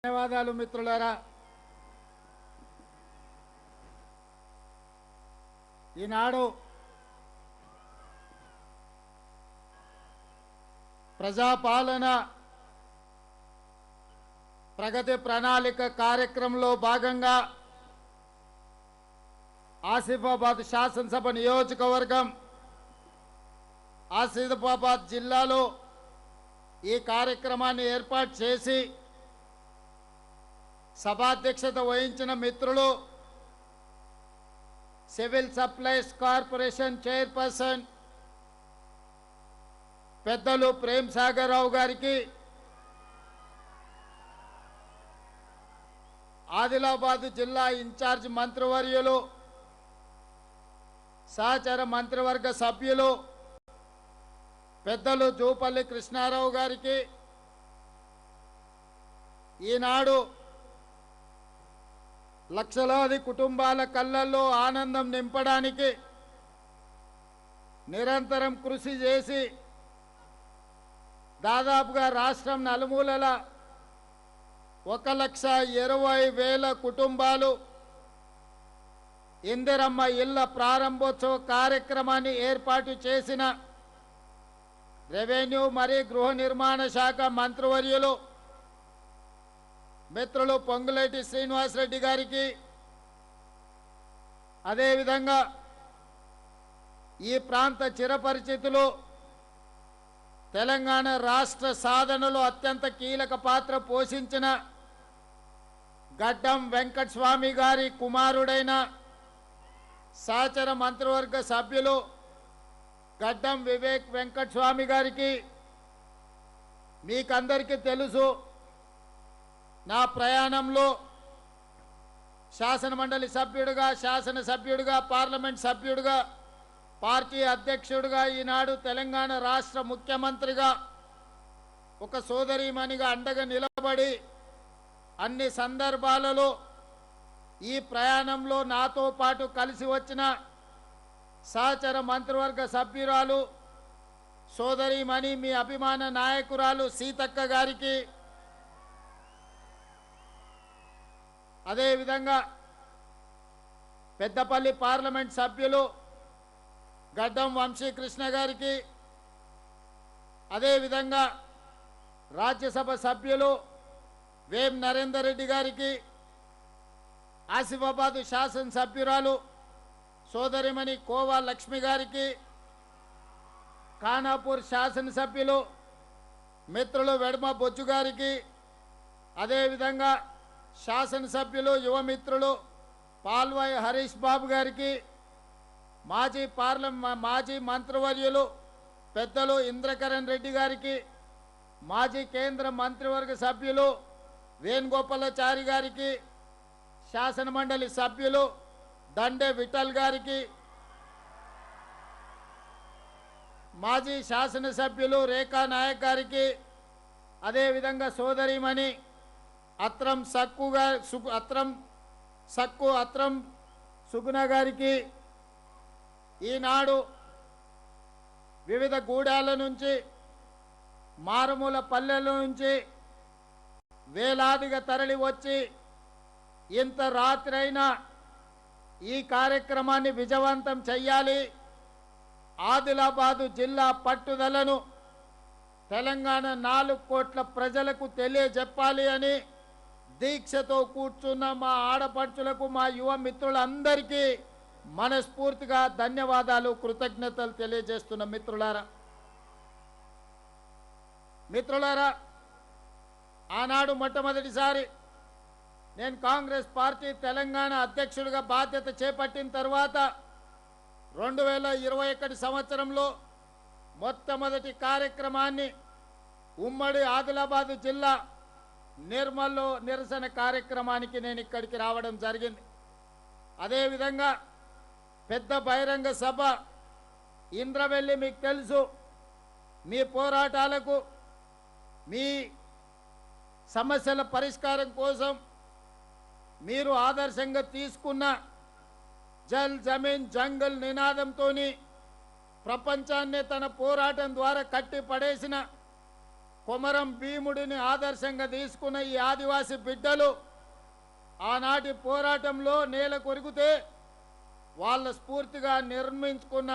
ధన్యవాదాలు మిత్రులారా. ఈనాడు ప్రజాపాలన ప్రగతి ప్రణాళిక కార్యక్రమంలో భాగంగా ఆసిఫాబాద్ శాసనసభ నియోజకవర్గం ఆసిఫాబాద్ జిల్లాలో ఈ కార్యక్రమాన్ని ఏర్పాటు చేసి సభాధ్యక్షత వహించిన మిత్రులు సివిల్ సప్లైస్ కార్పొరేషన్ చైర్పర్సన్ పెద్దలు ప్రేమ్ సాగర్ రావు గారికి, ఆదిలాబాద్ జిల్లా ఇన్ఛార్జ్ మంత్రివర్యులు సహచర మంత్రివర్గ సభ్యులు పెద్దలు జూపల్లి కృష్ణారావు గారికి, ఈనాడు లక్షలాది కుటుంబాల కళ్ళల్లో ఆనందం నింపడానికి నిరంతరం కృషి చేసి దాదాపుగా రాష్ట్రం నలుమూలల 1,20,000 కుటుంబాలు ఇందిరమ్మ ఇళ్ల ప్రారంభోత్సవ కార్యక్రమాన్ని ఏర్పాటు చేసిన రెవెన్యూ మరియు గృహ నిర్మాణ శాఖ మంత్రివర్యులు మిత్రులు పొంగులేటి శ్రీనివాసరెడ్డి గారికి, అదేవిధంగా ఈ ప్రాంత చిరపరిచితులు తెలంగాణ రాష్ట్ర సాధనలో అత్యంత కీలక పాత్ర పోషించిన గడ్డం వెంకటస్వామి గారి కుమారుడైన సహచర మంత్రివర్గ సభ్యులు గడ్డం వివేక్ వెంకటస్వామి గారికి, మీకందరికీ తెలుసు నా ప్రయాణంలో శాసనమండలి సభ్యుడిగా, శాసనసభ్యుడిగా, పార్లమెంట్ సభ్యుడిగా, పార్టీ అధ్యక్షుడిగా, ఈనాడు తెలంగాణ రాష్ట్ర ముఖ్యమంత్రిగా ఒక సోదరీమణిగా అండగా నిలబడి అన్ని సందర్భాలలో ఈ ప్రయాణంలో నాతో పాటు కలిసి వచ్చిన సహచర మంత్రివర్గ సభ్యురాలు సోదరీమణి మీ అభిమాన నాయకురాలు సీతక్క గారికి, అదేవిధంగా పెద్దపల్లి పార్లమెంట్ సభ్యులు గడ్డం వంశీకృష్ణ గారికి, అదేవిధంగా రాజ్యసభ సభ్యులు వేం నరేందర్ రెడ్డి గారికి, ఆసిఫాబాద్ శాసనసభ్యురాలు సోదరిమణి కోవా లక్ష్మి గారికి, ఖానాపూర్ శాసనసభ్యులు మిత్రులు వెడమ బొజ్జు గారికి, అదేవిధంగా శాసనసభ్యులు యువమిత్రులు పాల్వాయి హరీష్ బాబు గారికి, మాజీ మంత్రివర్యులు పెద్దలు ఇంద్రకరణ్ రెడ్డి గారికి, మాజీ కేంద్ర మంత్రివర్గ సభ్యులు వేణుగోపాలాచారి గారికి, శాసనమండలి సభ్యులు దండే విఠల్ గారికి, మాజీ శాసనసభ్యులు రేఖా నాయక్ గారికి, అదేవిధంగా సోదరిమణి అత్రం సుగుణ గారికి, ఈనాడు వివిధ గూడాల నుంచి మారుమూల పల్లెల నుంచి వేలాదిగా తరలి వచ్చి ఇంత రాత్రైనా ఈ కార్యక్రమాన్ని విజయవంతం చెయ్యాలి, ఆదిలాబాదు జిల్లా పట్టుదలను తెలంగాణ 4 కోట్ల ప్రజలకు తెలియజెప్పాలి అని దీక్షతో కూర్చున్న మా ఆడపడుచులకు, మా యువ మిత్రులందరికీ మనస్ఫూర్తిగా ధన్యవాదాలు, కృతజ్ఞతలు తెలియజేస్తున్న మిత్రులారా, ఆనాడు మొట్టమొదటిసారి నేను కాంగ్రెస్ పార్టీ తెలంగాణ అధ్యక్షుడిగా బాధ్యత చేపట్టిన తర్వాత 2021 సంవత్సరంలో మొట్టమొదటి కార్యక్రమాన్ని ఉమ్మడి ఆదిలాబాద్ జిల్లా నిర్మల్లో నిరసన కార్యక్రమానికి నేను ఇక్కడికి రావడం జరిగింది. అదేవిధంగా పెద్ద బహిరంగ సభ ఇంద్రవెల్లి, మీకు తెలుసు, మీ పోరాటాలకు, మీ సమస్యల పరిష్కారం కోసం మీరు ఆదర్శంగా తీసుకున్న జల్ జమీన్ జంగల్ నినాదంతో ప్రపంచాన్ని తన పోరాటం ద్వారా కట్టి పడేసిన కొమరం భీముడిని ఆదర్శంగా తీసుకున్న ఈ ఆదివాసీ బిడ్డలు ఆనాటి పోరాటంలో నేల కొరిగితే వాళ్ళ స్ఫూర్తిగా నిర్మించుకున్న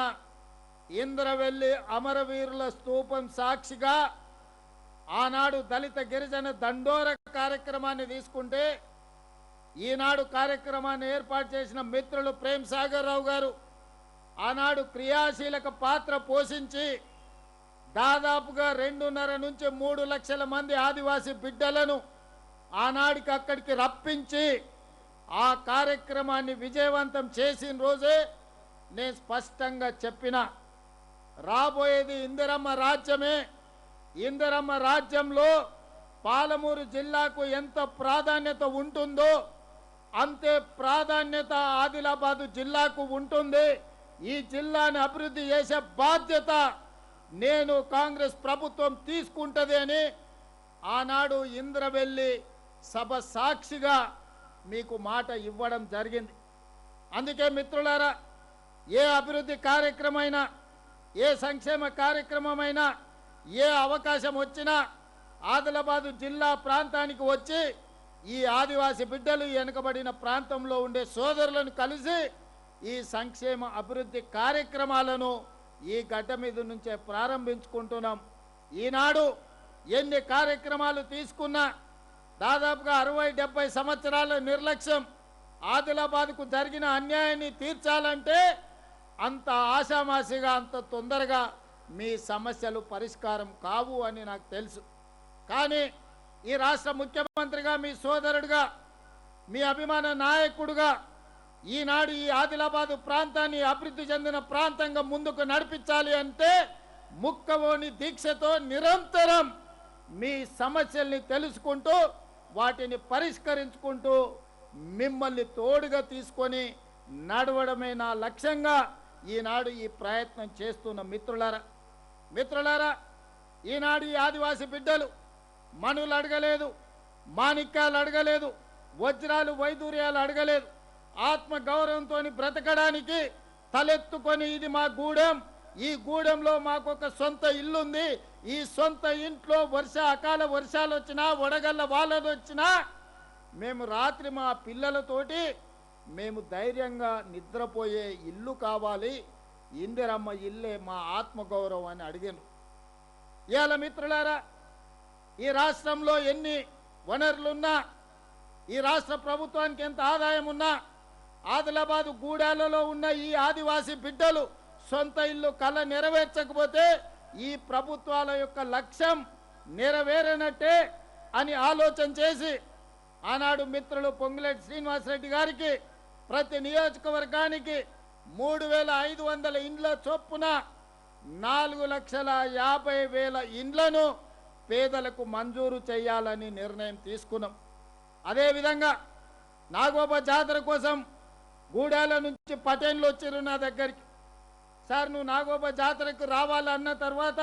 ఇంద్రవెల్లి అమరవీరుల స్తూపం సాక్షిగా ఆనాడు దళిత గిరిజన దండోర కార్యక్రమాన్ని తీసుకుంటే ఈనాడు కార్యక్రమాన్ని ఏర్పాటు చేసిన మిత్రులు ప్రేమ్ సాగర్ రావు గారు ఆనాడు క్రియాశీలక పాత్ర పోషించి దాదాపుగా 2.5 నుంచి 3 లక్షల మంది ఆదివాసీ బిడ్డలను ఆనాడికి అక్కడికి రప్పించి ఆ కార్యక్రమాన్ని విజయవంతం చేసిన రోజే నేను స్పష్టంగా చెప్పిన రాబోయేది ఇందిరమ్మ రాజ్యమే. ఇందిరమ్మ రాజ్యంలో పాలమూరు జిల్లాకు ఎంత ప్రాధాన్యత ఉంటుందో అంతే ప్రాధాన్యత ఆదిలాబాదు జిల్లాకు ఉంటుంది. ఈ జిల్లాని అభివృద్ధి చేసే బాధ్యత నేను కాంగ్రెస్ ప్రభుత్వం తీసుకుంటది అని ఆనాడు ఇంద్రవెల్లి సభ సాక్షిగా మీకు మాట ఇవ్వడం జరిగింది. అందుకే మిత్రులారా, ఏ అభివృద్ధి కార్యక్రమైనా, ఏ సంక్షేమ కార్యక్రమమైనా, ఏ అవకాశం వచ్చినా ఆదిలాబాదు జిల్లా ప్రాంతానికి వచ్చి ఈ ఆదివాసీ బిడ్డలు వెనుకబడిన ప్రాంతంలో ఉండే సోదరులను కలిసి ఈ సంక్షేమ అభివృద్ధి కార్యక్రమాలను ఈ గడ్డ మీద నుంచే ప్రారంభించుకుంటున్నాం. ఈనాడు ఎన్ని కార్యక్రమాలు తీసుకున్నా దాదాపుగా 60-70 సంవత్సరాల నిర్లక్ష్యం ఆదిలాబాద్కు జరిగిన అన్యాయాన్ని తీర్చాలంటే అంత ఆషామాషిగా అంత తొందరగా మీ సమస్యలు పరిష్కారం కావు అని నాకు తెలుసు. కానీ ఈ రాష్ట్ర ముఖ్యమంత్రిగా, మీ సోదరుడిగా, మీ అభిమాన నాయకుడుగా ఈనాడు ఈ ఆదిలాబాదు ప్రాంతాన్ని అభివృద్ధి చెందిన ప్రాంతంగా ముందుకు నడిపించాలి అంటే ముక్కవోని దీక్షతో నిరంతరం మీ సమస్యల్ని తెలుసుకుంటూ వాటిని పరిష్కరించుకుంటూ మిమ్మల్ని తోడుగా తీసుకొని నడవడమే నా లక్ష్యంగా ఈనాడు ఈ ప్రయత్నం చేస్తున్న మిత్రులారా, ఈనాడు ఈ ఆదివాసీ బిడ్డలు మనులు అడగలేదు, మాణిక్యాలు అడగలేదు, వజ్రాలు వైదూర్యాలు అడగలేదు. ఆత్మ గౌరవంతో బ్రతకడానికి తలెత్తుకొని ఇది మా గూడెం, ఈ గూడెంలో మాకొక సొంత ఇల్లుంది, ఈ సొంత ఇంట్లో అకాల వర్షాలు వచ్చినా, వడగళ్ళ వానలు వచ్చినా మేము రాత్రి మా పిల్లలతోటి మేము ధైర్యంగా నిద్రపోయే ఇల్లు కావాలి, ఇందిరమ్మ ఇల్లే మా ఆత్మగౌరవం అని అడిగాను. ఇవాళ మిత్రులారా, ఈ రాష్ట్రంలో ఎన్ని వనరులున్నా, ఈ రాష్ట్ర ప్రభుత్వానికి ఎంత ఆదాయం ఉన్నా, ఆదిలాబాదు గూడాలలో ఉన్న ఈ ఆదివాసీ బిడ్డలు సొంత ఇల్లు కళ నెరవేర్చకపోతే ఈ ప్రభుత్వాల యొక్క లక్ష్యం నెరవేరనట్టే అని ఆలోచన చేసి ఆనాడు మిత్రులు పొంగులేటి శ్రీనివాసరెడ్డి గారికి ప్రతి నియోజకవర్గానికి 3,500 ఇండ్ల చొప్పున 4,50,000 ఇండ్లను పేదలకు మంజూరు చేయాలని నిర్ణయం తీసుకున్నాం. అదేవిధంగా నాగోబా జాతర కోసం గూడాల నుంచి పటేన్లు వచ్చారు నా దగ్గరికి. సార్, నువ్వు నాగోబా జాతరకు రావాలన్న తర్వాత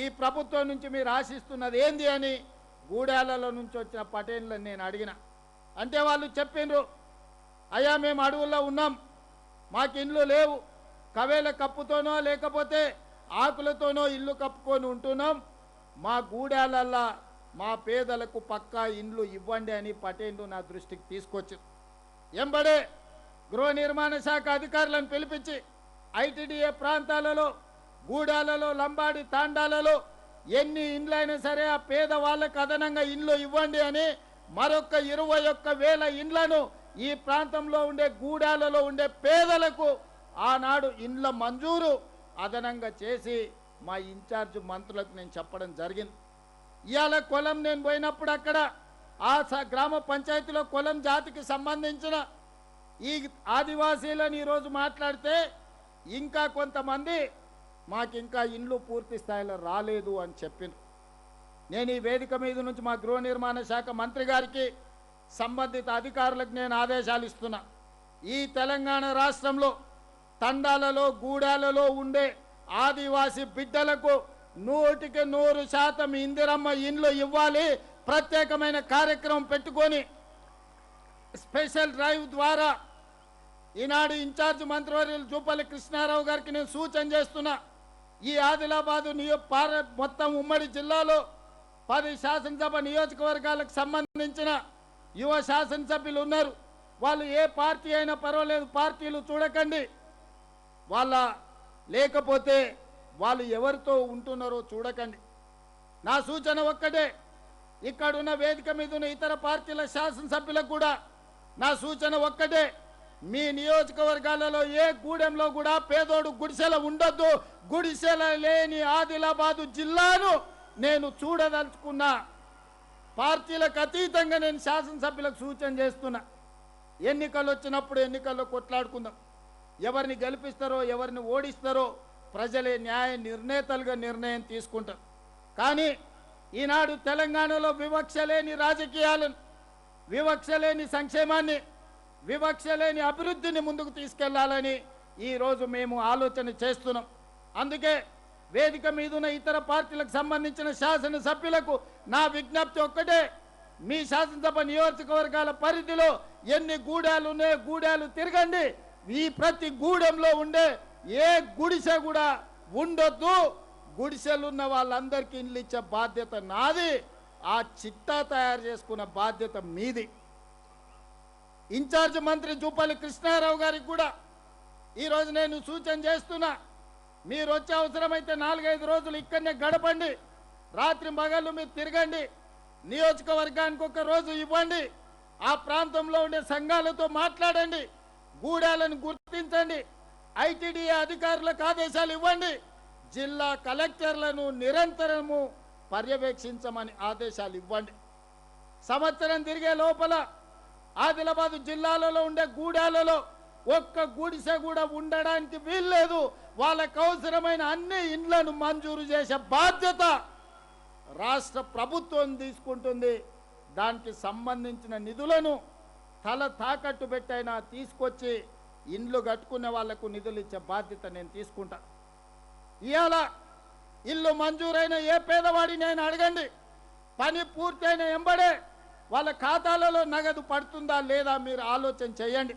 ఈ ప్రభుత్వం నుంచి మీరు ఆశిస్తున్నది ఏంది అని గూడాలలో నుంచి వచ్చిన పటేన్లను నేను అడిగిన. అంటే వాళ్ళు చెప్పిండ్రు, అయ్యా మేము అడవుల్లో ఉన్నాం, మాకు ఇండ్లు లేవు, కవేల కప్పుతోనో లేకపోతే ఆకులతోనో ఇల్లు కప్పుకొని ఉంటున్నాం, మా గూడాలల్లా మా పేదలకు పక్కా ఇండ్లు ఇవ్వండి అని పటేన్లు నా దృష్టికి తీసుకొచ్చారు. ఎంబడే గృహ నిర్మాణ శాఖ అధికారులను పిలిపించి ఐటీడీఏ ప్రాంతాలలో, గూడాలలో, లంబాడి తాండాలలో ఎన్ని ఇండ్లైనా సరే ఆ పేదవాళ్ళకు అదనంగా ఇండ్లు ఇవ్వండి అని మరొక 21,000 ఇండ్లను ఈ ప్రాంతంలో ఉండే గూడాలలో ఉండే పేదలకు ఆనాడు ఇండ్ల మంజూరు అదనంగా చేసి మా ఇన్ఛార్జ్ మంత్రులకు నేను చెప్పడం జరిగింది. ఇవాళ కొలం నేను పోయినప్పుడు అక్కడ ఆ గ్రామ పంచాయతీలో కొలం జాతికి సంబంధించిన ఈ ఆదివాసీలను ఈరోజు మాట్లాడితే ఇంకా కొంతమంది మాకు ఇంకా ఇండ్లు పూర్తి స్థాయిలో రాలేదు అని చెప్పింది. నేను ఈ వేదిక మీద నుంచి మా గృహ నిర్మాణ శాఖ మంత్రి గారికి, సంబంధిత అధికారులకు నేను ఆదేశాలు ఇస్తున్నా. ఈ తెలంగాణ రాష్ట్రంలో తండాలలో, గూడాలలో ఉండే ఆదివాసీ బిడ్డలకు 100% ఇందిరమ్మ ఇండ్లు ఇవ్వాలి. ప్రత్యేకమైన కార్యక్రమం పెట్టుకొని స్పెషల్ డ్రైవ్ ద్వారా ఈనాడు ఇన్ఛార్జ్ మంత్రివర్యులు జూపల్లి కృష్ణారావు గారికి నేను సూచన చేస్తున్నా. ఈ ఆదిలాబాదు మొత్తం ఉమ్మడి జిల్లాలో 10 శాసనసభ నియోజకవర్గాలకు సంబంధించిన యువ శాసనసభ్యులు ఉన్నారు. వాళ్ళు ఏ పార్టీ అయినా పర్వాలేదు, పార్టీలు చూడకండి. వాళ్ళ లేకపోతే వాళ్ళు ఎవరితో ఉంటున్నారో చూడకండి. నా సూచన ఒక్కటే, ఇక్కడున్న వేదిక మీద ఉన్న ఇతర పార్టీల శాసనసభ్యులకు కూడా నా సూచన ఒక్కటే, మీ నియోజకవర్గాలలో ఏ గూడెంలో కూడా పేదోడు గుడిసెల ఉండొద్దు. గుడిసెల లేని ఆదిలాబాదు జిల్లాను నేను చూడదలుచుకున్నా. పార్టీలకు అతీతంగా నేను శాసనసభ్యులకు సూచన చేస్తున్నా. ఎన్నికలు వచ్చినప్పుడు ఎన్నికల్లో కొట్లాడుకుందాం. ఎవరిని గెలిపిస్తారో ఎవరిని ఓడిస్తారో ప్రజలే న్యాయ నిర్ణేతలుగా నిర్ణయం తీసుకుంటారు. కానీ ఈనాడు తెలంగాణలో వివక్ష లేని రాజకీయాలను, వివక్ష లేని సంక్షేమాన్ని, వివక్ష లేని అభివృద్ధిని ముందుకు తీసుకెళ్లాలని ఈరోజు మేము ఆలోచన చేస్తున్నాం. అందుకే వేదిక మీద ఉన్న ఇతర పార్టీలకు సంబంధించిన శాసనసభ్యులకు నా విజ్ఞప్తి ఒక్కటే, మీ శాసనసభ నియోజకవర్గాల పరిధిలో ఎన్ని గూడాలు ఉన్నాయో గూడాలు తిరగండి. ఈ ప్రతి గూడెంలో ఉండే ఏ గుడిసె కూడా ఉండొద్దు. గుడిసెలున్న వాళ్ళందరికీ ఇల్లు ఇచ్చే బాధ్యత నాది. ఆ చిట్టా తయారు చేసుకున్న బాధ్యత మీది. ఇన్ఛార్జ్ మంత్రి జూపల్లి కృష్ణారావు గారికి కూడా ఈరోజు నేను సూచన చేస్తున్నా. మీరు వచ్చే అవసరమైతే 4-5 రోజులు ఇక్కడనే గడపండి. రాత్రి మగళ్ళు మీరు తిరగండి. నియోజకవర్గానికి ఒక రోజు ఇవ్వండి. ఆ ప్రాంతంలో ఉండే సంఘాలతో మాట్లాడండి. గూడాలను గుర్తించండి. ఐటీడీఏ అధికారులకు ఆదేశాలు ఇవ్వండి. జిల్లా కలెక్టర్లను నిరంతరము పర్యవేక్షించమని ఆదేశాలు ఇవ్వండి. సంవత్సరం తిరిగే లోపల ఆదిలాబాదు జిల్లాలలో ఉండే గూడాలలో ఒక్క గుడిసె కూడా ఉండడానికి వీల్లేదు. వాళ్ళకు అవసరమైన అన్ని ఇండ్లను మంజూరు చేసే బాధ్యత రాష్ట్ర ప్రభుత్వం తీసుకుంటుంది. దానికి సంబంధించిన నిధులను తల తాకట్టు పెట్టైనా తీసుకొచ్చి ఇండ్లు కట్టుకునే వాళ్లకు నిధులు ఇచ్చే బాధ్యత నేను తీసుకుంటా. ఇవాళ ఇల్లు మంజూరైన ఏ పేదవాడినైనా అడగండి, పని పూర్తయిన ఎంబడే వాళ్ళ ఖాతాలలో నగదు పడుతుందా లేదా మీరు ఆలోచన చేయండి.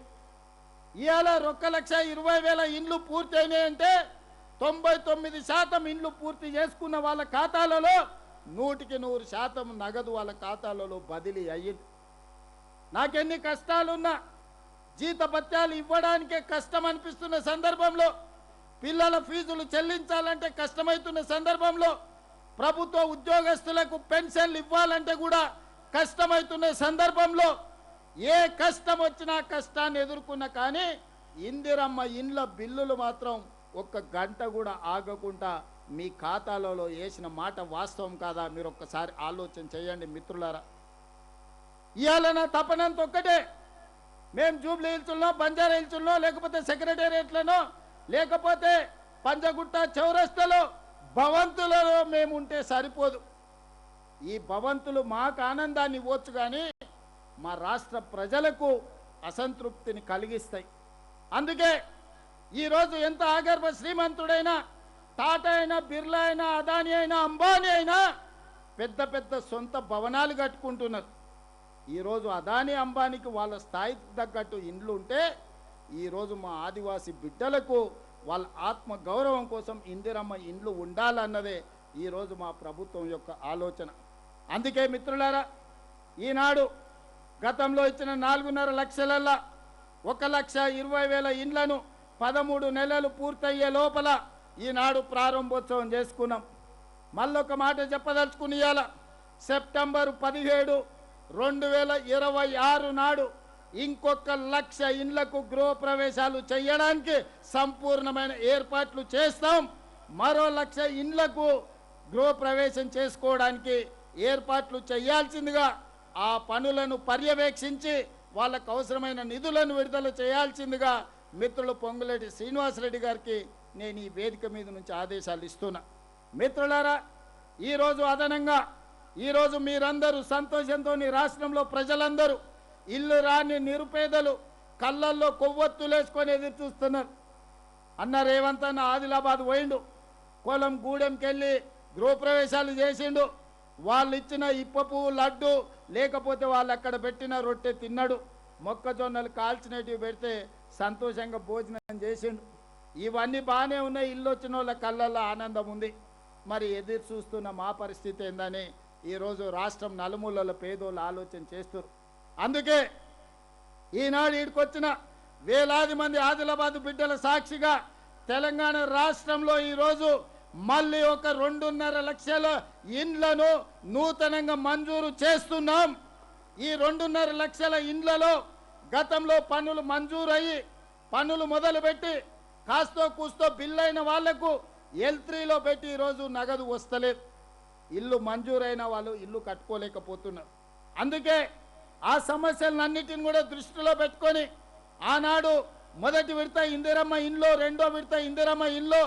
ఇవాళ 1,20,000 ఇండ్లు పూర్తయినాయంటే 99% ఇండ్లు పూర్తి చేసుకున్న వాళ్ళ ఖాతాలలో 100% నగదు వాళ్ళ ఖాతాలలో బదిలీ అయ్యింది. నాకెన్ని కష్టాలున్నా జీతభత్యాలు ఇవ్వడానికే కష్టం అనిపిస్తున్న సందర్భంలో, పిల్లల ఫీజులు చెల్లించాలంటే కష్టమవుతున్న సందర్భంలో, ప్రభుత్వ ఉద్యోగస్తులకు పెన్షన్లు ఇవ్వాలంటే కూడా కష్టమవుతున్న సందర్భంలో, ఏ కష్టం వచ్చినా కష్టాన్ని ఎదుర్కొన్నా కానీ ఇందిరమ్మ ఇండ్ల బిల్లులు మాత్రం 1 గంట కూడా ఆగకుండా మీ ఖాతాలలో వేసిన మాట వాస్తవం కాదా? మీరు ఒక్కసారి ఆలోచన చేయండి మిత్రులారా. ఇవాళ నా తపనంత ఒక్కటే, మేము జూబ్లీ హిల్స్లో, బంజారా హిల్స్లో, లేకపోతే సెక్రటేరియట్లను, లేకపోతే పంజగుట్ట చౌరస్తలో భవంతులలో మేము ఉంటే సరిపోదు. ఈ భవంతులు మాకు ఆనందాన్ని ఇవ్వచ్చు కానీ మా రాష్ట్ర ప్రజలకు అసంతృప్తిని కలిగిస్తాయి. అందుకే ఈరోజు ఎంత ఆగర్భ శ్రీమంతుడైనా, టాటా అయినా, బిర్లా అయినా, అదాని అయినా, అంబానీ అయినా పెద్ద పెద్ద సొంత భవనాలు కట్టుకుంటున్నారు. ఈరోజు అదాని అంబానీకి వాళ్ళ స్థాయికి తగ్గట్టు ఇండ్లు ఉంటే, ఈరోజు మా ఆదివాసీ బిడ్డలకు వాళ్ళ ఆత్మ గౌరవం కోసం ఇందిరమ్మ ఇండ్లు ఉండాలన్నదే ఈరోజు మా ప్రభుత్వం యొక్క ఆలోచన. అందుకే మిత్రులారా, ఈనాడు గతంలో ఇచ్చిన 4.5 లక్షలల్లా 1,20,000 ఇండ్లను 13 నెలలు పూర్తయ్యే లోపల ఈనాడు ప్రారంభోత్సవం చేసుకున్నాం. మళ్ళొక మాట చెప్పదలుచుకుని ఇవాళ సెప్టెంబర్ 17, 2026 నాడు ఇంకొక 1,00,000 ఇండ్లకు గృహప్రవేశాలు చేయడానికి సంపూర్ణమైన ఏర్పాట్లు చేస్తాం. మరో 1,00,000 ఇండ్లకు గృహప్రవేశం చేసుకోవడానికి ఏర్పాట్లు చేయాల్సిందిగా, ఆ పనులను పర్యవేక్షించి వాళ్ళకు అవసరమైన నిధులను విడుదల చేయాల్సిందిగా మిత్రులు పొంగులేటి శ్రీనివాసరెడ్డి గారికి నేను ఈ వేదిక మీద నుంచి ఆదేశాలు ఇస్తున్నా. మిత్రులారా, ఈరోజు అదనంగా ఈరోజు మీరందరూ సంతోషంతో రాష్ట్రంలో ప్రజలందరూ ఇల్లు రాని నిరుపేదలు కళ్ళల్లో కొవ్వొత్తులేసుకొని ఎదురు చూస్తున్నారు. అన్న రేవంత్ అన్న ఆదిలాబాద్ పోయిండు, పొలం గూడెంకెళ్ళి గృహప్రవేశాలు చేసిండు. వాళ్ళు ఇచ్చిన ఇప్ప పువ్వు లడ్డు, లేకపోతే వాళ్ళు అక్కడ పెట్టిన రొట్టె తిన్నాడు. మొక్కజొన్నలు కాల్చినవి పెడితే సంతోషంగా భోజనం చేసిండు. ఇవన్నీ బాగానే ఉన్నాయి. ఇల్లు వచ్చిన వాళ్ళ కళ్ళల్లో ఆనందం ఉంది. మరి ఎదురు చూస్తున్న మా పరిస్థితి ఏందని ఈరోజు రాష్ట్రం నలుమూలల పేదోళ్ళు ఆలోచన చేస్తారు. అందుకే ఈనాడు ఈడికొచ్చిన వేలాది మంది ఆదిలాబాద్ బిడ్డల సాక్షిగా తెలంగాణ రాష్ట్రంలో ఈరోజు మళ్ళీ ఒక 2.5 లక్షల ఇండ్లను నూతనంగా మంజూరు చేస్తున్నాం. ఈ 2.5 లక్షల ఇండ్లలో గతంలో పన్నులు మంజూరయ్యి పన్నులు మొదలుపెట్టి కాస్తో కూస్తో బిల్లైన వాళ్లకు L3లో పెట్టి ఈరోజు నగదు వస్తలేదు. ఇల్లు మంజూరైన వాళ్ళు ఇల్లు కట్టుకోలేకపోతున్నారు. అందుకే ఆ సమస్యలన్నిటిని కూడా దృష్టిలో పెట్టుకొని ఆనాడు మొదటి విడత ఇందిరమ్మ ఇండ్లో, రెండో విడత ఇందిరమ్మ ఇండ్లో,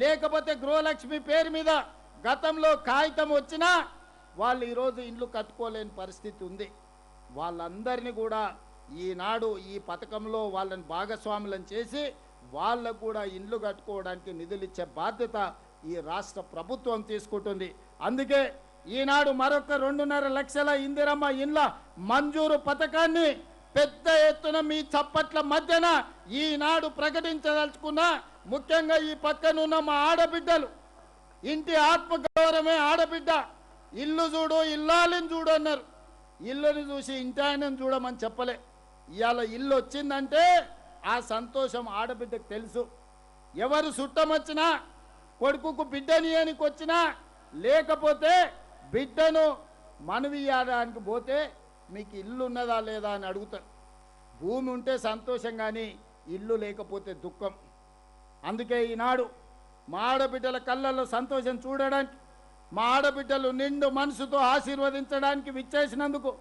లేకపోతే గృహలక్ష్మి పేరు మీద గతంలో కాగితం వచ్చినా వాళ్ళు ఈరోజు ఇండ్లు కట్టుకోలేని పరిస్థితి ఉంది. వాళ్ళందరినీ కూడా ఈనాడు ఈ పథకంలో వాళ్ళని భాగస్వాములను చేసి వాళ్ళకు కూడా ఇండ్లు కట్టుకోవడానికి నిధులు ఇచ్చే బాధ్యత ఈ రాష్ట్ర ప్రభుత్వం తీసుకుంటుంది. అందుకే ఈనాడు మరొక 2.5 లక్షల ఇందిరమ్మ ఇండ్ల మంజూరు పథకాన్ని పెద్ద ఎత్తున మీ చప్పట్ల మధ్యన ఈనాడు ప్రకటించదలుచుకున్న, ముఖ్యంగా ఈ పక్కనున్న మా ఆడబిడ్డలు, ఇంటి ఆత్మగౌరవమే ఆడబిడ్డ. ఇల్లు చూడు ఇల్లాలిని చూడు అన్నారు. ఇల్లుని చూసి ఇంటి ఆయనను చూడమని చెప్పలే. ఇవాళ ఇల్లు వచ్చిందంటే ఆ సంతోషం ఆడబిడ్డకు తెలుసు. ఎవరు చుట్టం వచ్చినా, కొడుకుకు బిడ్డనియనికి వచ్చినా, లేకపోతే బిడ్డను మనవియాడానికి పోతే మీకు ఇల్లు ఉన్నదా లేదా అని అడుగుతారు. భూమి ఉంటే సంతోషం, కానీ ఇల్లు లేకపోతే దుఃఖం. అందుకే ఈనాడు మా ఆడబిడ్డల కళ్ళల్లో సంతోషం చూడడానికి, మా ఆడబిడ్డలు నిండు మనసుతో ఆశీర్వదించడానికి విచ్చేసినందుకు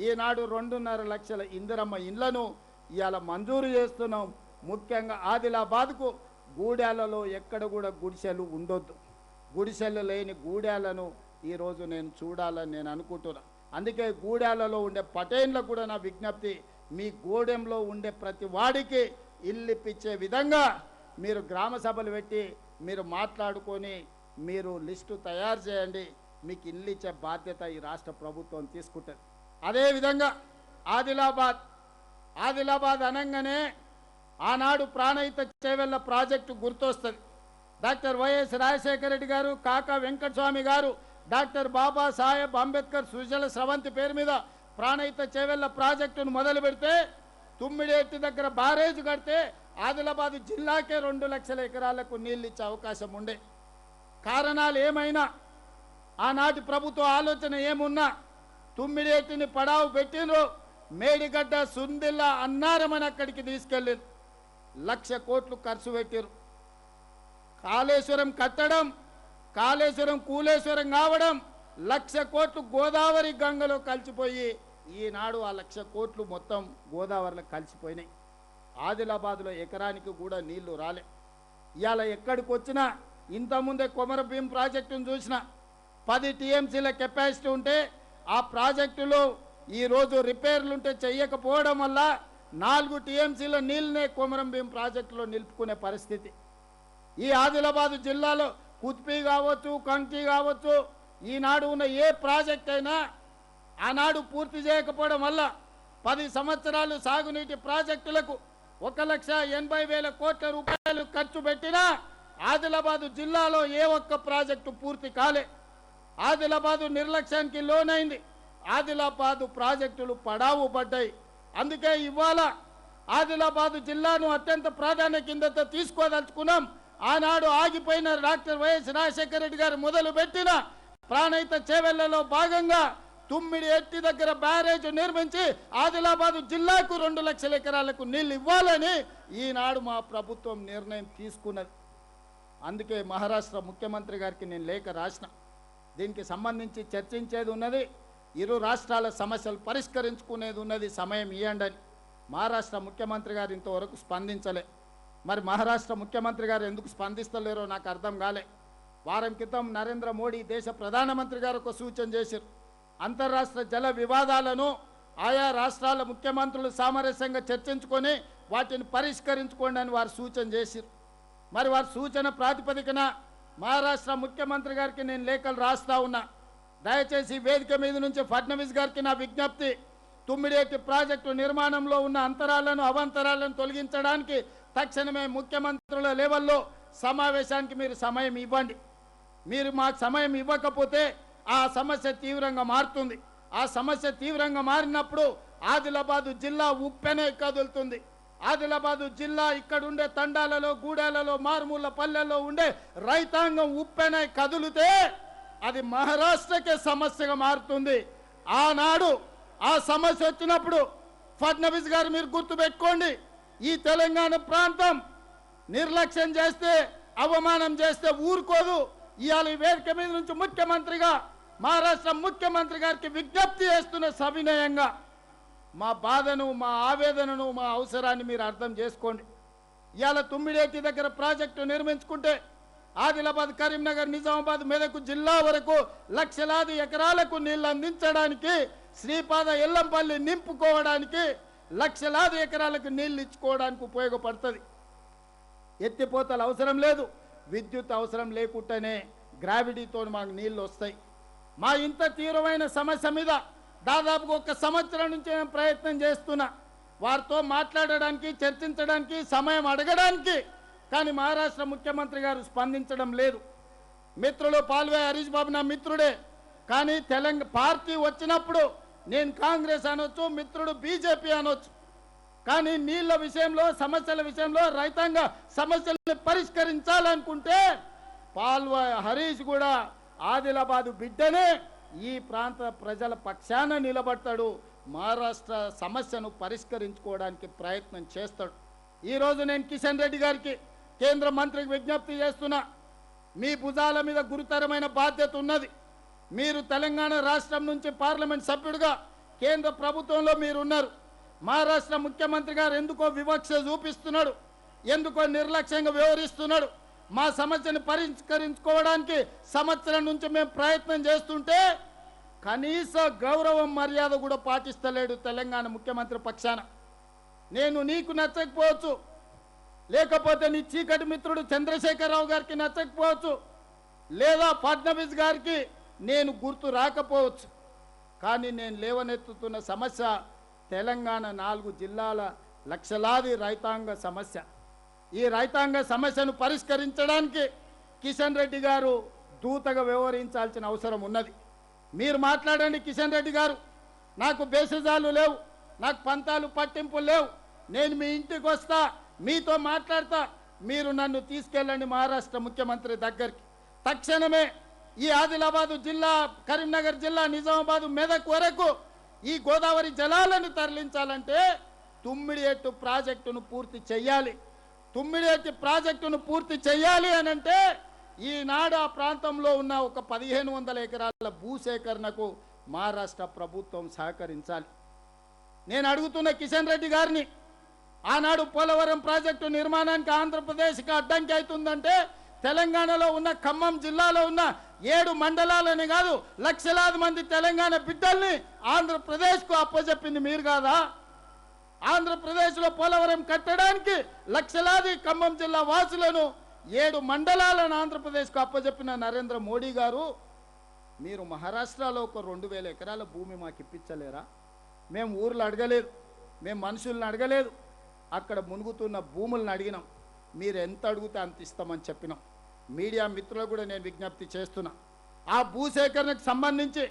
ఈనాడు 2.5 లక్షల ఇందిరమ్మ ఇండ్లను ఇవాళ మంజూరు చేస్తున్నాం. ముఖ్యంగా ఆదిలాబాద్కు గూడాలలో ఎక్కడ కూడా గుడిసెలు ఉండొద్దు. గుడిసెలు లేని గూడాలను ఈరోజు నేను చూడాలని నేను అనుకుంటున్నా. అందుకే గూడాలలో ఉండే పటేన్లకు కూడా నా విజ్ఞప్తి, మీ గూడెంలో ఉండే ప్రతి వాడికి ఇల్లు ఇప్పించే విధంగా మీరు గ్రామ సభలు పెట్టి మీరు మాట్లాడుకొని మీరు లిస్టు తయారు చేయండి. మీకు ఇల్లు ఇచ్చే బాధ్యత ఈ రాష్ట్ర ప్రభుత్వం తీసుకుంటుంది. అదేవిధంగా ఆదిలాబాద్ అనగానే ఆనాడు ప్రాణహిత చేవెళ్ళ ప్రాజెక్టు గుర్తొస్తుంది. డాక్టర్ వైఎస్ రాజశేఖర రెడ్డి గారు, కాకా వెంకటస్వామి గారు, డాక్టర్ బాబాసాహెబ్ అంబేద్కర్ సుజల స్రవంతి పేరు మీద ప్రాణహిత చేవెళ్ళ ప్రాజెక్టును మొదలు పెడితే, తుమ్మిడేటి దగ్గర బ్యారేజ్ కడితే ఆదిలాబాద్ జిల్లాకే 2 లక్షల ఎకరాలకు నీళ్ళు ఇచ్చే అవకాశం ఉండే. కారణాలు ఏమైనా, ఆనాటి ప్రభుత్వ ఆలోచన ఏమున్నా తుమ్మిడేటిని పడావు పెట్టినరు, మేడిగడ్డ సుందిల్లా అన్నారమని అక్కడికి తీసుకెళ్ళారు. 1,00,000 కోట్లు ఖర్చు పెట్టారు. కాళేశ్వరం కట్టడం, కాళేశ్వరం కూలేశ్వరం కావడం, 1,00,000 కోట్లు గోదావరి గంగలో కలిసిపోయి ఈనాడు ఆ 1,00,000 కోట్లు మొత్తం గోదావరిలో కలిసిపోయినాయి. ఆదిలాబాద్లో ఎకరానికి కూడా నీళ్లు రాలే. ఇవాళ ఎక్కడికి వచ్చినా, ఇంతకుముందే కొమరభీం ప్రాజెక్టును చూసిన 10 టీఎంసీల కెపాసిటీ ఉంటే ఆ ప్రాజెక్టులో ఈరోజు రిపేర్లుంటే చెయ్యకపోవడం వల్ల 4 టీఎంసీల నీళ్ళనే కొమరంభీం ప్రాజెక్టులో నిలుపుకునే పరిస్థితి. ఈ ఆదిలాబాద్ జిల్లాలో కుత్పి కావచ్చు, కంకి కావచ్చు, ఈనాడు ఉన్న ఏ ప్రాజెక్ట్ అయినా ఆనాడు పూర్తి చేయకపోవడం వల్ల 10 సంవత్సరాలు సాగునీటి ప్రాజెక్టులకు 1,80,000 కోట్ల రూపాయలు ఖర్చు పెట్టినా ఆదిలాబాద్ జిల్లాలో ఏ ఒక్క ప్రాజెక్టు పూర్తి కాలే. ఆదిలాబాద్ నిర్లక్ష్యానికి లోనైంది. ఆదిలాబాద్ ప్రాజెక్టులు పడావు పడ్డాయి. అందుకే ఇవాళ ఆదిలాబాద్ జిల్లాను అత్యంత ప్రాధాన్యత తీసుకోదలుచుకున్నాం. ఆనాడు ఆగిపోయిన డాక్టర్ వైఎస్ రాజశేఖర రెడ్డి గారు మొదలుపెట్టిన ప్రాణహిత చేవెళ్లలో భాగంగా తుమ్మిడి ఎట్టి దగ్గర బ్యారేజ్ నిర్మించి ఆదిలాబాద్ జిల్లాకు 2 లక్షల ఎకరాలకు నీళ్లు ఇవ్వాలని ఈనాడు మా ప్రభుత్వం నిర్ణయం తీసుకున్నది. అందుకే మహారాష్ట్ర ముఖ్యమంత్రి గారికి నేను లేఖ రాసిన. దీనికి సంబంధించి చర్చించేది ఉన్నది, ఇరు రాష్ట్రాల సమస్యలు పరిష్కరించుకునేది ఉన్నది, సమయం ఇవ్వండి అని. మహారాష్ట్ర ముఖ్యమంత్రి గారు ఇంతవరకు స్పందించలే. మరి మహారాష్ట్ర ముఖ్యమంత్రి గారు ఎందుకు స్పందిస్తలేరో నాకు అర్థం కాలే. వారం క్రితం నరేంద్ర మోడీ దేశ ప్రధానమంత్రి గారు ఒక సూచన చేశారు. అంతర్రాష్ట్ర జల వివాదాలను ఆయా రాష్ట్రాల ముఖ్యమంత్రులు సామరస్యంగా చర్చించుకొని వాటిని పరిష్కరించుకోండి అని వారు సూచన చేశారు. మరి వారి సూచన ప్రాతిపదికన మహారాష్ట్ర ముఖ్యమంత్రి గారికి నేను లేఖలు రాస్తా ఉన్నా. దయచేసి వేదిక మీద నుంచి ఫడ్నవీస్ గారికి నా విజ్ఞప్తి, తుమ్మిడేటి ప్రాజెక్టు నిర్మాణంలో ఉన్న అంతరాలను అవాంతరాలను తొలగించడానికి తక్షణమే ముఖ్యమంత్రుల లెవెల్లో సమావేశానికి మీరు సమయం ఇవ్వండి. మీరు మాకు సమయం ఇవ్వకపోతే ఆ సమస్య తీవ్రంగా మారుతుంది. ఆ సమస్య తీవ్రంగా మారినప్పుడు ఆదిలాబాదు జిల్లా ఉప్పెనే కదులుతుంది. ఆదిలాబాదు జిల్లా ఇక్కడ ఉండే తండాలలో, గూడాలలో, మారుమూల పల్లెల్లో ఉండే రైతాంగం ఉప్పెనై కదులుతే అది మహారాష్ట్రకే సమస్యగా మారుతుంది. ఆనాడు ఆ సమస్య వచ్చినప్పుడు ఫడ్నవీస్ గారు మీరు గుర్తుపెట్టుకోండి, ఈ తెలంగాణ ప్రాంతం నిర్లక్ష్యం చేస్తే, అవమానం చేస్తే ఊరుకోదు. ఇవాళ ఈ వేదిక మీద నుంచి ముఖ్యమంత్రిగా, మహారాష్ట్ర ముఖ్యమంత్రి గారికి విజ్ఞప్తి చేస్తున్న సవినయంగా మా బాధను, మా ఆవేదనను, మా అవసరాన్ని మీరు అర్థం చేసుకోండి. ఇవాళ తుమ్మిడేటి దగ్గర ప్రాజెక్టు నిర్మించుకుంటే ఆదిలాబాద్, కరీంనగర్, నిజామాబాద్, మెదక్ జిల్లా వరకు లక్షలాది ఎకరాలకు నీళ్లు అందించడానికి, శ్రీపాద ఎల్లంపల్లి నింపుకోవడానికి, లక్షలాది ఎకరాలకు నీళ్లు ఇచ్చుకోవడానికి ఉపయోగపడుతుంది. ఎత్తిపోతలు అవసరం లేదు, విద్యుత్ అవసరం లేకుండానే గ్రావిటీతో మాకు నీళ్లు వస్తాయి. మా ఇంత తీవ్రమైన సమస్య మీద దాదాపుగా 1 సంవత్సరం నుంచి నేను ప్రయత్నం చేస్తున్నా, వారితో మాట్లాడడానికి, చర్చించడానికి, సమయం అడగడానికి. కానీ మహారాష్ట్ర ముఖ్యమంత్రి గారు స్పందించడం లేదు. మిత్రులు పాల్వే హరీష్ బాబు నా మిత్రుడే, కానీ తెలంగాణ పార్టీ వచ్చినప్పుడు నేను కాంగ్రెస్ అనొచ్చు, మిత్రుడు బీజేపీ అనొచ్చు. కానీ నీళ్ల విషయంలో, సమస్యల విషయంలో, రైతాంగ సమస్యలను పరిష్కరించాలనుకుంటే పాల్వే హరీష్ కూడా ఆదిలాబాదు బిడ్డనే, ఈ ప్రాంత ప్రజల పక్షాన నిలబడతాడు, మహారాష్ట్ర సమస్యను పరిష్కరించుకోవడానికి ప్రయత్నం చేస్తాడు. ఈరోజు నేను కిషన్ రెడ్డి గారికి, కేంద్ర మంత్రికి విజ్ఞప్తి చేస్తున్నా, మీ భుజాల మీద గురుతరమైన బాధ్యత ఉన్నది. మీరు తెలంగాణ రాష్ట్రం నుంచి పార్లమెంట్ సభ్యుడిగా కేంద్ర ప్రభుత్వంలో మీరున్నారు. మహారాష్ట్ర ముఖ్యమంత్రి గారు ఎందుకో వివక్ష చూపిస్తున్నాడు, ఎందుకో నిర్లక్ష్యంగా వ్యవహరిస్తున్నాడు. మా సమస్యను పరిష్కరించుకోవడానికి సంవత్సరం నుంచి మేము ప్రయత్నం చేస్తుంటే కనీస గౌరవం, మర్యాద కూడా పాటిస్తలేడు తెలంగాణ ముఖ్యమంత్రి పక్షాన. నేను నీకు నచ్చకపోవచ్చు, లేకపోతే నీ చీకటి మిత్రుడు చంద్రశేఖరరావు గారికి నచ్చకపోవచ్చు, లేదా ఫడ్నవీస్ గారికి నేను గుర్తు రాకపోవచ్చు. కానీ నేను లేవనెత్తుతున్న సమస్య తెలంగాణ 4 జిల్లాల లక్షలాది రైతాంగ సమస్య. ఈ రైతాంగ సమస్యను పరిష్కరించడానికి కిషన్ రెడ్డి గారు దూతగా వ్యవహరించాల్సిన అవసరం ఉన్నది. మీరు మాట్లాడండి కిషన్ రెడ్డి గారు, నాకు బేసిజాలు లేవు, నాకు పంతాలు పట్టింపులు లేవు, నేను మీ ఇంటికి వస్తా, మీతో మాట్లాడతా, మీరు నన్ను తీసుకెళ్ళండి మహారాష్ట్ర ముఖ్యమంత్రి దగ్గరికి. తక్షణమే ఈ ఆదిలాబాదు జిల్లా, కరీంనగర్ జిల్లా, నిజామాబాదు, మెదక్ వరకు ఈ గోదావరి జలాలను తరలించాలంటే తుమ్మిడిఎట్టు ప్రాజెక్టును పూర్తి చేయాలి. తుమ్మిడిఎట్టు ప్రాజెక్టును పూర్తి చేయాలి అనంటే ఈనాడు ఆ ప్రాంతంలో ఉన్న ఒక 1500 ఎకరాల భూసేకరణకు మహారాష్ట్ర ప్రభుత్వం సహకరించాలి. నేను అడుగుతున్న కిషన్ రెడ్డి గారిని, ఆనాడు పోలవరం ప్రాజెక్టు నిర్మాణానికి ఆంధ్రప్రదేశ్కి అడ్డంకి అవుతుందంటే తెలంగాణలో ఉన్న ఖమ్మం జిల్లాలో ఉన్న 7 మండలాలని కాదు, లక్షలాది మంది తెలంగాణ బిడ్డల్ని ఆంధ్రప్రదేశ్కు అప్పచెప్పింది మీరు కాదా? ఆంధ్రప్రదేశ్లో పోలవరం కట్టడానికి లక్షలాది ఖమ్మం జిల్లా వాసులను 7 మండలాలను ఆంధ్రప్రదేశ్కు అప్పచెప్పిన నరేంద్ర మోడీ గారు, మీరు మహారాష్ట్రలో ఒక 2000 ఎకరాల భూమి మాకు ఇప్పించలేరా? మేము ఊర్లు అడగలేదు, మేము మనుషులను అడగలేదు, అక్కడ మునుగుతున్న భూములను అడిగినాం. మీరు ఎంత అడిగితే అంత ఇస్తామని చెప్పినాం. మీడియా మిత్రులకు కూడా నేను విజ్ఞప్తి చేస్తున్నా, ఆ భూసేకరణకు సంబంధించి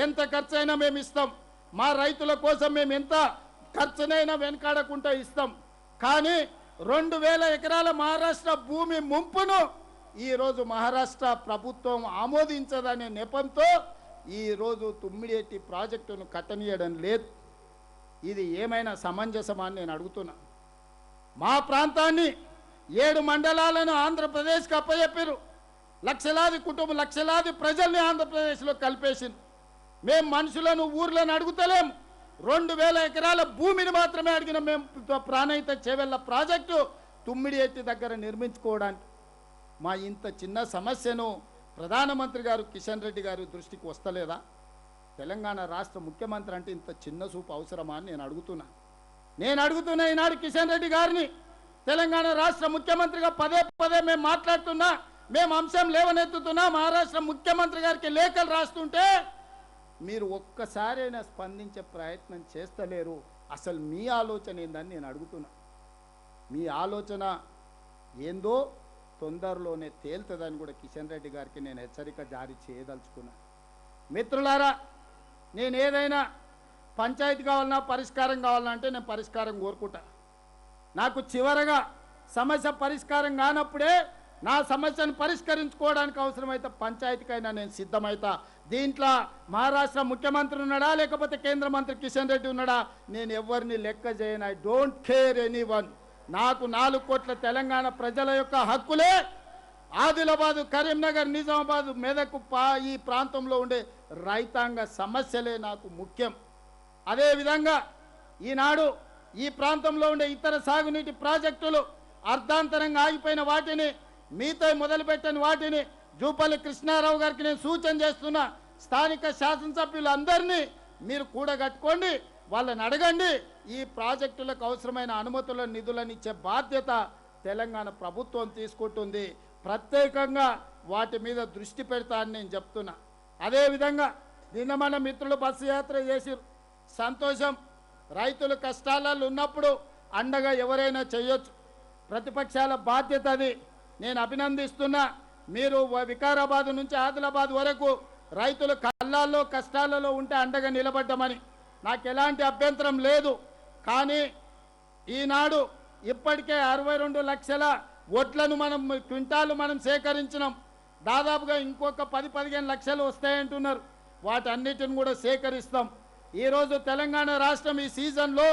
ఎంత ఖర్చైనా మేము ఇస్తాం. మా రైతుల కోసం మేము ఎంత ఖర్చునైనా వెనకాడకుండా ఇస్తాం. కానీ 2000 ఎకరాల మహారాష్ట్ర భూమి ముంపును ఈరోజు మహారాష్ట్ర ప్రభుత్వం ఆమోదించదనే నెపంతో ఈరోజు తుమ్మిడిఎట్టి ప్రాజెక్టును కట్టనీయడం లేదు. ఇది ఏమైనా సమంజసమా అని నేను అడుగుతున్నా. మా ప్రాంతాన్ని 7 మండలాలను ఆంధ్రప్రదేశ్కి అప్పచెప్పారు. లక్షలాది కుటుంబం, లక్షలాది ప్రజల్ని ఆంధ్రప్రదేశ్లో కలిపేసింది. మేము మనుషులను, ఊర్లను అడుగుతలేము, 2000 ఎకరాల భూమిని మాత్రమే అడిగిన మేము ప్రాణహిత చేవెళ్ళ ప్రాజెక్టు తుమ్మిడిఎట్టి దగ్గర నిర్మించుకోవడానికి. మా ఇంత చిన్న సమస్యను ప్రధానమంత్రి గారు కిషన్ రెడ్డి గారు దృష్టికి వస్తలేదా? తెలంగాణ రాష్ట్ర ముఖ్యమంత్రి అంటే ఇంత చిన్న చూపు అవసరమా అని నేను అడుగుతున్నా. ఈనాడు కిషన్ రెడ్డి గారిని తెలంగాణ రాష్ట్ర ముఖ్యమంత్రిగా పదే పదే మేము మాట్లాడుతున్నా, మేము అంశం లేవనెత్తుతున్నా, మహారాష్ట్ర ముఖ్యమంత్రి గారికి లేఖలు రాస్తుంటే మీరు ఒక్కసారైనా స్పందించే ప్రయత్నం చేస్తలేరు. అసలు మీ ఆలోచన ఏందని నేను అడుగుతున్నా. మీ ఆలోచన ఏందో తొందరలోనే తేలుతుందని కూడా కిషన్ రెడ్డి గారికి నేను హెచ్చరిక జారీ చేయదలుచుకున్నా. మిత్రులారా, నేను ఏదైనా పంచాయతీ కావాలన్నా పరిష్కారం కావాలన్నా అంటే నేను పరిష్కారం కోరుకుంటా. నాకు చివరగా సమస్య పరిష్కారం కానప్పుడే నా సమస్యను పరిష్కరించుకోవడానికి అవసరమైతే పంచాయతీకైనా నేను సిద్ధమైతా. దీంట్లో మహారాష్ట్ర ముఖ్యమంత్రి ఉన్నాడా లేకపోతే కేంద్ర మంత్రి కిషన్ రెడ్డి ఉన్నాడా నేను ఎవరిని లెక్క చేయను. I don't care anyone. నాకు 4 కోట్ల తెలంగాణ ప్రజల యొక్క హక్కులే ఆదిలాబాదు, కరీంనగర్, నిజామాబాద్, మెదక్ ఈ ప్రాంతంలో ఉండే రైతాంగ సమస్యలే నాకు ముఖ్యం. అదేవిధంగా ఈనాడు ఈ ప్రాంతంలో ఉండే ఇతర సాగునీటి ప్రాజెక్టులు అర్ధాంతరంగా ఆగిపోయిన వాటిని, మీతో మొదలుపెట్టిన వాటిని జూపల్లి కృష్ణారావు గారికి నేను సూచన చేస్తున్నా. స్థానిక శాసనసభ్యులందరినీ మీరు కూడగట్టుకోండి, వాళ్ళని అడగండి. ఈ ప్రాజెక్టులకు అవసరమైన అనుమతుల నిధులను ఇచ్చే బాధ్యత తెలంగాణ ప్రభుత్వం తీసుకుంటుంది. ప్రత్యేకంగా వాటి మీద దృష్టి పెడతా అని నేను చెప్తున్నా. అదేవిధంగా నిన్న మన మిత్రులు బస్సు యాత్ర చేసి సంతోషం. రైతులు కష్టాలలో ఉన్నప్పుడు అండగా ఎవరైనా చేయొచ్చు. ప్రతిపక్షాల బాధ్యత అది. నేను అభినందిస్తున్నా. మీరు వికారాబాద్ నుంచి ఆదిలాబాద్ వరకు రైతులు కళ్ళాల్లో కష్టాలలో ఉంటే అండగా నిలబడ్డామని నాకు ఎలాంటి అభ్యంతరం లేదు. కానీ ఈనాడు ఇప్పటికే 62 లక్షల వడ్లను క్వింటాలు మనం సేకరించినాం. దాదాపుగా ఇంకొక 10-15 లక్షలు వస్తాయంటున్నారు. వాటన్నిటిని కూడా సేకరిస్తాం. ఈరోజు తెలంగాణ రాష్ట్రం ఈ సీజన్లో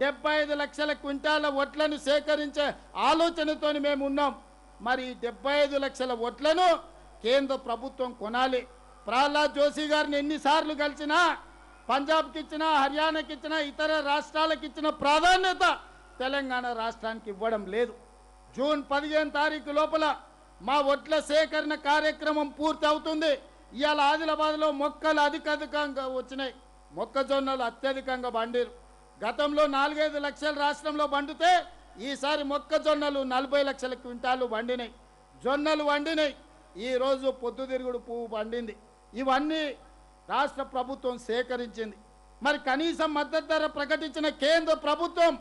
75 లక్షల క్వింటాల వడ్లను సేకరించే ఆలోచనతో మేము ఉన్నాం. మరి 75 లక్షల వడ్లను కేంద్ర ప్రభుత్వం కొనాలి. ప్రహ్లాద్ జోషి గారిని ఎన్నిసార్లు కలిసినా, పంజాబ్కి ఇచ్చినా, హర్యానాకి ఇచ్చినా, ఇతర రాష్ట్రాలకు ఇచ్చిన ప్రాధాన్యత తెలంగాణ రాష్ట్రానికి ఇవ్వడం లేదు. జూన్ 15 తారీఖు లోపల మా వడ్ల సేకరణ కార్యక్రమం పూర్తి అవుతుంది. ఇవాళ ఆదిలాబాద్లో మొక్కలు అధికంగా వచ్చినాయి. మొక్కజొన్నలు అత్యధికంగా పండిరు. గతంలో 4-5 లక్షల రాష్ట్రంలో పండితే ఈసారి మొక్కజొన్నలు 40 లక్షల క్వింటాలు పండినాయి. జొన్నలు పండినాయి. ఈరోజు పొద్దుతిరుగుడు పువ్వు పండింది. ఇవన్నీ రాష్ట్ర ప్రభుత్వం సేకరించింది. మరి కనీసం మద్దతు ధర ప్రకటించిన కేంద్ర ప్రభుత్వం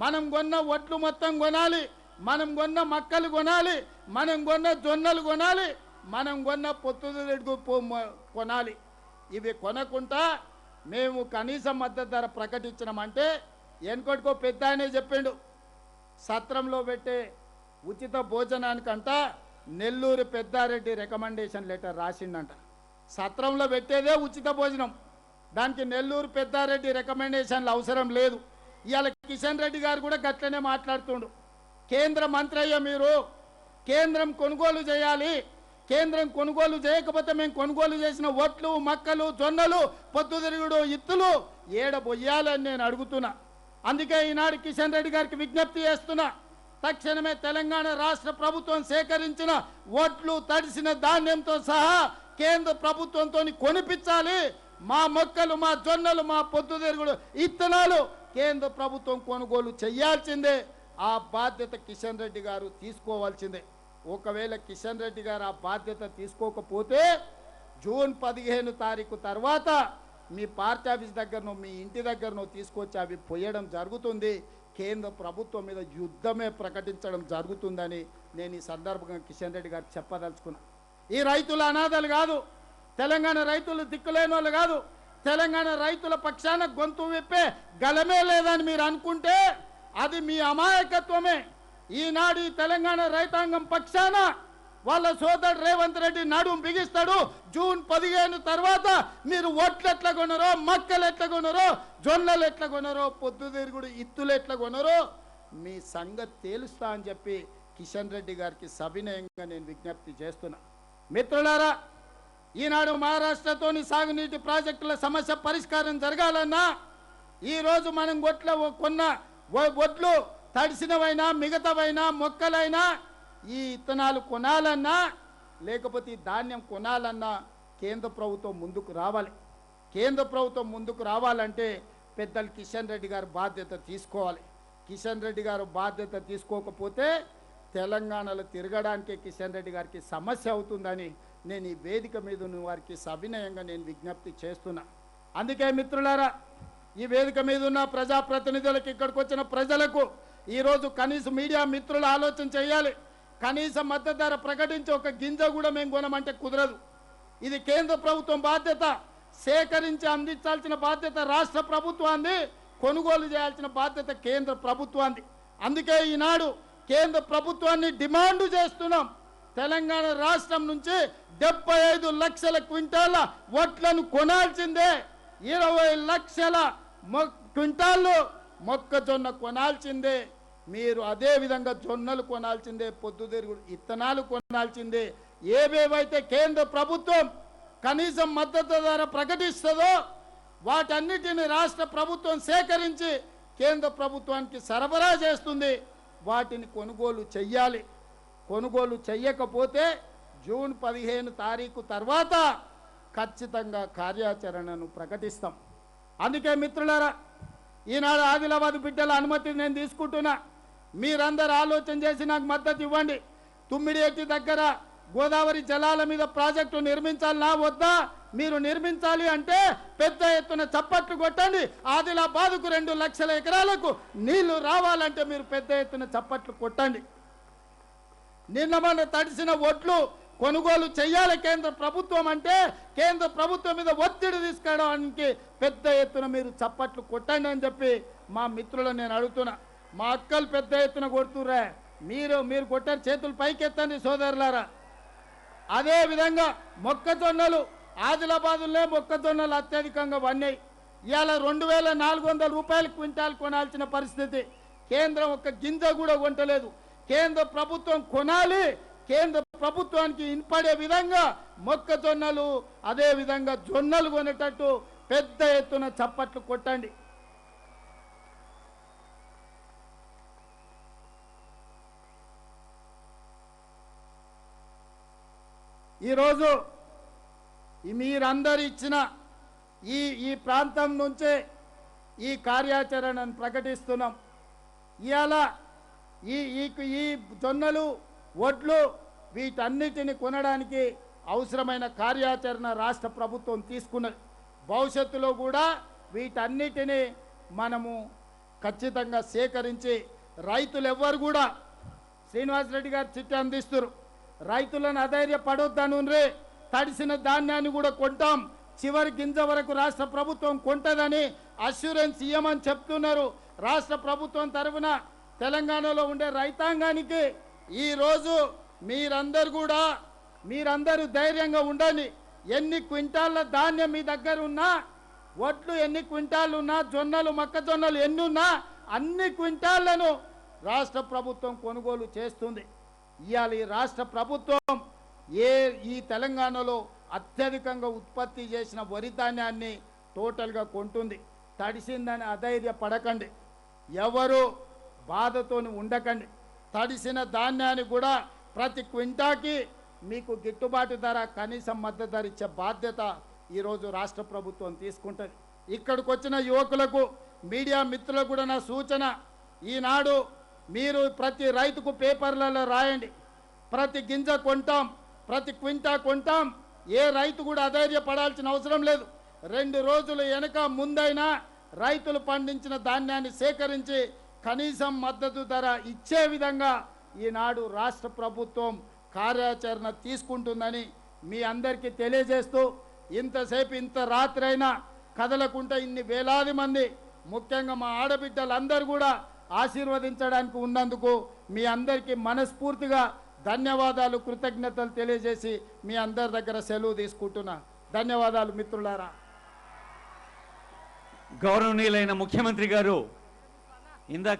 మనం కొన్న వడ్లు మొత్తం కొనాలి, మనం కొన్న మక్కలు కొనాలి, మనం కొన్న జొన్నలు కొనాలి, మనం కొన్న పొద్దుతిరుగుడు పువ్వు కొనాలి. ఇవి కొనకుండా మేము కనీసం మద్దతు ధర ప్రకటించినామంటే ఎన్నికొట్టుకో పెద్ద ఆయనే చెప్పిండు. సత్రంలో పెట్టే ఉచిత భోజనానికంట నెల్లూరు పెద్దారెడ్డి రికమెండేషన్ లెటర్ రాసిండంట. సత్రంలో పెట్టేదే ఉచిత భోజనం, దానికి నెల్లూరు పెద్దారెడ్డి రికమెండేషన్లు అవసరం లేదు. ఇవాళ కిషన్ రెడ్డి గారు కూడా గట్లనే మాట్లాడుతుండు. కేంద్ర మంత్రి అయ్యా, మీరు కేంద్రం కొనుగోలు చేయాలి, కేంద్రం కొనుగోలు చేయకపోతే మేము కొనుగోలు చేసిన వడ్లు, మక్కలు, జొన్నలు, పొద్దుతిరుగుడు ఇత్తులు ఏడబొయ్యాలని నేను అడుగుతున్నా. అందుకే ఈనాడు కిషన్ రెడ్డి గారికి విజ్ఞప్తి చేస్తున్నా. తక్షణమే తెలంగాణ రాష్ట్ర ప్రభుత్వం సేకరించిన వడ్లు, తడిసిన ధాన్యంతో సహా కేంద్ర ప్రభుత్వంతో కొనిపించాలి. మా మొక్కలు, మా జొన్నలు, మా పొద్దుతిరుగుడు ఇత్తనాలు కేంద్ర ప్రభుత్వం కొనుగోలు చేయాల్సిందే. ఆ బాధ్యత కిషన్ రెడ్డి గారు తీసుకోవాల్సిందే. ఒకవేళ కిషన్ రెడ్డి గారు ఆ బాధ్యత తీసుకోకపోతే జూన్ 15 తారీఖు తర్వాత మీ పార్టీ ఆఫీస్ దగ్గరనో, మీ ఇంటి దగ్గరనో తీసుకొచ్చి అవి పోయడం జరుగుతుంది. కేంద్ర ప్రభుత్వం మీద యుద్ధమే ప్రకటించడం జరుగుతుందని నేను ఈ సందర్భంగా కిషన్ రెడ్డి గారికి చెప్పదలుచుకున్నా. ఈ రైతుల అనాథలు కాదు, తెలంగాణ రైతులు దిక్కులేని వాళ్ళు కాదు. తెలంగాణ రైతుల పక్షాన గొంతు విప్పే గలమే లేదని మీరు అనుకుంటే అది మీ అమాయకత్వమే. ఈనాడు ఈ తెలంగాణ రైతాంగం పక్షాన వాళ్ళ సోదరుడు రేవంత్ రెడ్డి నడుం బిగిస్తాడు. జూన్ 15 తర్వాత మీరు వడ్లు ఎట్లా కొనరో, మక్కలు ఎట్లా కొనరో, జొన్నలు ఎట్లా కొనరో, పొద్దుతిరుగుడు ఇత్తులు ఎట్లా కొనరో మీ సంగతి తేలుస్తా అని చెప్పి కిషన్ రెడ్డి గారికి సవినయంగా నేను విజ్ఞప్తి చేస్తున్నా. మిత్రులారా, ఈనాడు మహారాష్ట్రతోని సాగునీటి ప్రాజెక్టుల సమస్య పరిష్కారం జరగాలన్నా ఈరోజు మనం కొన్న వడ్లు తడిసినవైనా, మిగతావైనా, మొక్కలైనా ఈ ఇత్తనాలు కొనాలన్నా లేకపోతే ఈ ధాన్యం కొనాలన్నా కేంద్ర ప్రభుత్వం ముందుకు రావాలి. కేంద్ర ప్రభుత్వం ముందుకు రావాలంటే పెద్దలు కిషన్ రెడ్డి గారు బాధ్యత తీసుకోవాలి. కిషన్ రెడ్డి గారు బాధ్యత తీసుకోకపోతే తెలంగాణలో తిరగడానికే కిషన్ రెడ్డి గారికి సమస్య అవుతుందని నేను ఈ వేదిక మీద ఉన్న వారికి సవినయంగా నేను విజ్ఞప్తి చేస్తున్నా. అందుకే మిత్రులారా, ఈ వేదిక మీద ఉన్న ప్రజాప్రతినిధులకు, ఇక్కడికి వచ్చిన ప్రజలకు ఈరోజు కనీసం మీడియా మిత్రులు ఆలోచన చేయాలి. కనీసం మద్దతు ధర ప్రకటించి ఒక గింజ కూడా మేము కొనమంటే కుదరదు. ఇది కేంద్ర ప్రభుత్వం బాధ్యత. సేకరించి అందించాల్సిన బాధ్యత రాష్ట్ర ప్రభుత్వాన్ని, కొనుగోలు చేయాల్సిన బాధ్యత కేంద్ర ప్రభుత్వాన్ని. అందుకే ఈనాడు కేంద్ర ప్రభుత్వాన్ని డిమాండ్ చేస్తున్నాం. తెలంగాణ రాష్ట్రం నుంచి 75 లక్షల క్వింటాల వడ్లను కొనాల్సిందే, 20 లక్షల క్వింటాళ్ళు మొక్కజొన్న కొనాల్సిందే. మీరు అదే విధంగా జొన్నలు కొనాల్సిందే, పొద్దుతిరుగుడు ఇత్తనాలు కొనాల్సిందే. ఏవేవైతే కేంద్ర ప్రభుత్వం కనీసం మద్దతు ధర ప్రకటిస్తుందో వాటన్నిటిని రాష్ట్ర ప్రభుత్వం సేకరించి కేంద్ర ప్రభుత్వానికి సరఫరా చేస్తుంది. వాటిని కొనుగోలు చెయ్యాలి. కొనుగోలు చెయ్యకపోతే జూన్ 15 తారీఖు తర్వాత ఖచ్చితంగా కార్యాచరణను ప్రకటిస్తాం. అందుకే మిత్రులారా, ఈనాడు ఆదిలాబాద్ బిడ్డల అనుమతిని నేను తీసుకుంటున్నా. మీరందరూ ఆలోచన చేసి నాకు మద్దతు ఇవ్వండి. తుమ్మిడిఎట్టి దగ్గర గోదావరి జలాల మీద ప్రాజెక్టు నిర్మించాలనా వద్దా? మీరు నిర్మించాలి అంటే పెద్ద ఎత్తున చప్పట్లు కొట్టండి. ఆదిలాబాద్కు 2 లక్షల ఎకరాలకు నీళ్లు రావాలంటే మీరు పెద్ద ఎత్తున చప్పట్లు కొట్టండి. నిన్న మన తడిసిన ఒట్లు కొనుగోలు చేయాలి కేంద్ర ప్రభుత్వం అంటే కేంద్ర ప్రభుత్వం మీద ఒత్తిడి తీసుకురావడానికి పెద్ద ఎత్తున మీరు చప్పట్లు కొట్టండి అని చెప్పి మా మిత్రులను నేను అడుగుతున్నా. మా అక్కలు పెద్ద ఎత్తున కొడుతుర్రా, మీరు కొట్టారు, చేతులు పైకెత్తండి సోదరులారా. అదే విధంగా మొక్కజొన్నలు ఆదిలాబాదులో మొక్కజొన్నలు అత్యధికంగా వన్నాయి. ఇవాళ 2400 రూపాయలు క్వింటాల్ కొనాల్సిన పరిస్థితి. కేంద్రం ఒక్క గింజ కూడా కొంటలేదు. కేంద్ర ప్రభుత్వం కొనాలి. కేంద్ర ప్రభుత్వానికి ఇన్పడే విధంగా మొక్కజొన్నలు అదే విధంగా జొన్నలు కొనేటట్టు పెద్ద ఎత్తున చప్పట్లు కొట్టండి. ఈరోజు మీరందరూ ఇచ్చిన ఈ ప్రాంతం నుంచే ఈ కార్యాచరణను ప్రకటిస్తున్నాం. ఇవాళ ఈ జొన్నలు వడ్లు వీటన్నిటిని కొనడానికి అవసరమైన కార్యాచరణ రాష్ట్ర ప్రభుత్వం తీసుకున్నది. భవిష్యత్తులో కూడా వీటన్నిటిని మనము ఖచ్చితంగా సేకరించి రైతులు ఎవ్వరు కూడా శ్రీనివాసరెడ్డి గారు చిట్టి అందిస్తారు. రైతులను అధైర్యపడొద్దనుండ్రి, తడిసిన ధాన్యాన్ని కూడా కొంటాం, చివరి గింజ వరకు రాష్ట్ర ప్రభుత్వం కొంటదని అష్యూరెన్స్ ఇవ్వమని చెప్తున్నారు. రాష్ట్ర ప్రభుత్వం తరఫున తెలంగాణలో ఉండే రైతాంగానికి ఈరోజు మీరందరూ ధైర్యంగా ఉండండి. ఎన్ని క్వింటాళ్ళ ధాన్యం మీ దగ్గర ఉన్నా, వడ్లు ఎన్ని క్వింటాళ్ళు ఉన్నా, జొన్నలు మొక్కజొన్నలు ఎన్ని ఉన్నా అన్ని క్వింటాళ్లను రాష్ట్ర ప్రభుత్వం కొనుగోలు చేస్తుంది. ఇవాళ ఈ రాష్ట్ర ప్రభుత్వం ఈ తెలంగాణలో అత్యధికంగా ఉత్పత్తి చేసిన వరి ధాన్యాన్ని టోటల్గా కొంటుంది. తడిసిందని అధైర్యపడకండి, ఎవరు బాధతోని ఉండకండి. తడిసిన ధాన్యాన్ని కూడా ప్రతి క్వింటాకి మీకు గిట్టుబాటు ధర, కనీసం మద్దతు ధర ఇచ్చే బాధ్యత ఈరోజు రాష్ట్ర ప్రభుత్వం తీసుకుంటుంది. ఇక్కడికి వచ్చిన యువకులకు, మీడియా మిత్రులకు కూడా నా సూచన, ఈనాడు మీరు ప్రతి రైతుకు పేపర్లలో రాయండి, ప్రతి గింజ కొంటాం, ప్రతి క్వింటా కొంటాం. ఏ రైతు కూడా అధైర్యపడాల్సిన అవసరం లేదు. 2 రోజులు వెనక ముందైనా రైతులు పండించిన ధాన్యాన్ని సేకరించి కనీసం మద్దతు ధర ఇచ్చే విధంగా ఈనాడు రాష్ట్ర ప్రభుత్వం కార్యాచరణ తీసుకుంటుందని మీ అందరికీ తెలియజేస్తూ, ఇంతసేపు ఇంత రాత్రైనా కదలకుండా ఇన్ని వేలాది మంది, ముఖ్యంగా మా ఆడబిడ్డలందరూ కూడా ఆశీర్వదించడానికి ఉన్నందుకు మీ అందరికీ మనస్ఫూర్తిగా ధన్యవాదాలు, కృతజ్ఞతలు తెలియజేసి మీ అందరి దగ్గర సెలవు తీసుకుంటున్నా. ధన్యవాదాలు మిత్రులారా. గౌరవనీయులైన ముఖ్యమంత్రి గారు ఇందాక